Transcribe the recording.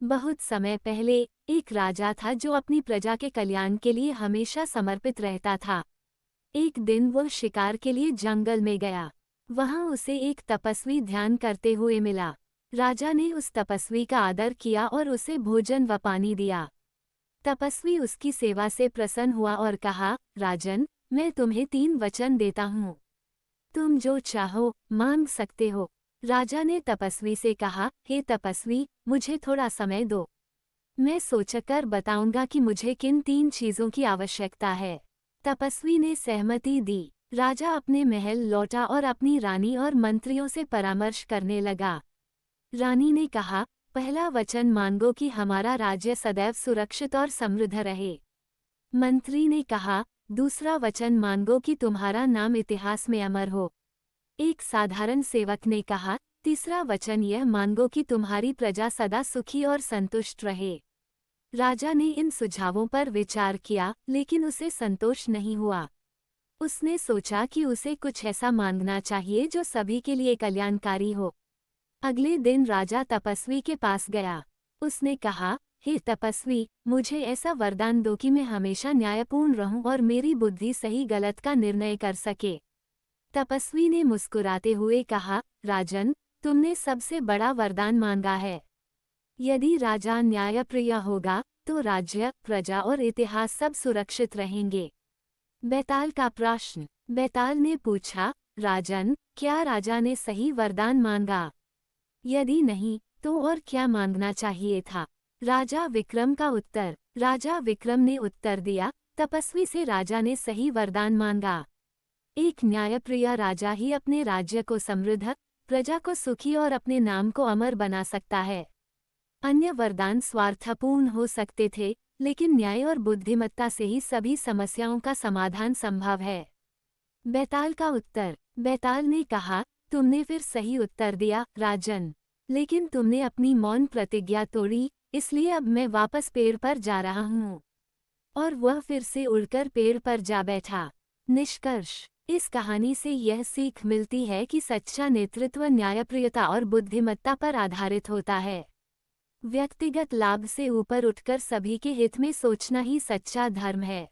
बहुत समय पहले एक राजा था जो अपनी प्रजा के कल्याण के लिए हमेशा समर्पित रहता था। एक दिन वह शिकार के लिए जंगल में गया। वहां उसे एक तपस्वी ध्यान करते हुए मिला। राजा ने उस तपस्वी का आदर किया और उसे भोजन व पानी दिया। तपस्वी उसकी सेवा से प्रसन्न हुआ और कहा, राजन, मैं तुम्हें 3 वचन देता हूँ। तुम जो चाहो मांग सकते हो। राजा ने तपस्वी से कहा, हे तपस्वी, मुझे थोड़ा समय दो। मैं सोचकर बताऊंगा कि मुझे किन 3 चीजों की आवश्यकता है। तपस्वी ने सहमति दी। राजा अपने महल लौटा और अपनी रानी और मंत्रियों से परामर्श करने लगा। रानी ने कहा, पहला वचन मांगो कि हमारा राज्य सदैव सुरक्षित और समृद्ध रहे। मंत्री ने कहा, दूसरा वचन मांगो कि तुम्हारा नाम इतिहास में अमर हो। एक साधारण सेवक ने कहा, तीसरा वचन यह मांगो कि तुम्हारी प्रजा सदा सुखी और संतुष्ट रहे। राजा ने इन सुझावों पर विचार किया, लेकिन उसे संतोष नहीं हुआ। उसने सोचा कि उसे कुछ ऐसा मांगना चाहिए जो सभी के लिए कल्याणकारी हो। अगले दिन राजा तपस्वी के पास गया। उसने कहा, हे तपस्वी, मुझे ऐसा वरदान दो कि मैं हमेशा न्यायपूर्ण रहूं और मेरी बुद्धि सही गलत का निर्णय कर सके। तपस्वी ने मुस्कुराते हुए कहा, राजन, तुमने सबसे बड़ा वरदान मांगा है। यदि राजा न्यायप्रिय होगा तो राज्य, प्रजा और इतिहास सब सुरक्षित रहेंगे। बैताल का प्रश्न। बैताल ने पूछा, राजन, क्या राजा ने सही वरदान मांगा? यदि नहीं, तो और क्या मांगना चाहिए था? राजा विक्रम का उत्तर। राजा विक्रम ने उत्तर दिया, तपस्वी से राजा ने सही वरदान मांगा। एक न्यायप्रिय राजा ही अपने राज्य को समृद्ध, प्रजा को सुखी और अपने नाम को अमर बना सकता है। अन्य वरदान स्वार्थपूर्ण हो सकते थे, लेकिन न्याय और बुद्धिमत्ता से ही सभी समस्याओं का समाधान संभव है। बैताल का उत्तर। बैताल ने कहा, तुमने फिर सही उत्तर दिया, राजन। लेकिन तुमने अपनी मौन प्रतिज्ञा तोड़ी, इसलिए अब मैं वापस पेड़ पर जा रहा हूँ। और वह फिर से उड़कर पेड़ पर जा बैठा। निष्कर्ष। इस कहानी से यह सीख मिलती है कि सच्चा नेतृत्व न्यायप्रियता और बुद्धिमत्ता पर आधारित होता है। व्यक्तिगत लाभ से ऊपर उठकर सभी के हित में सोचना ही सच्चा धर्म है।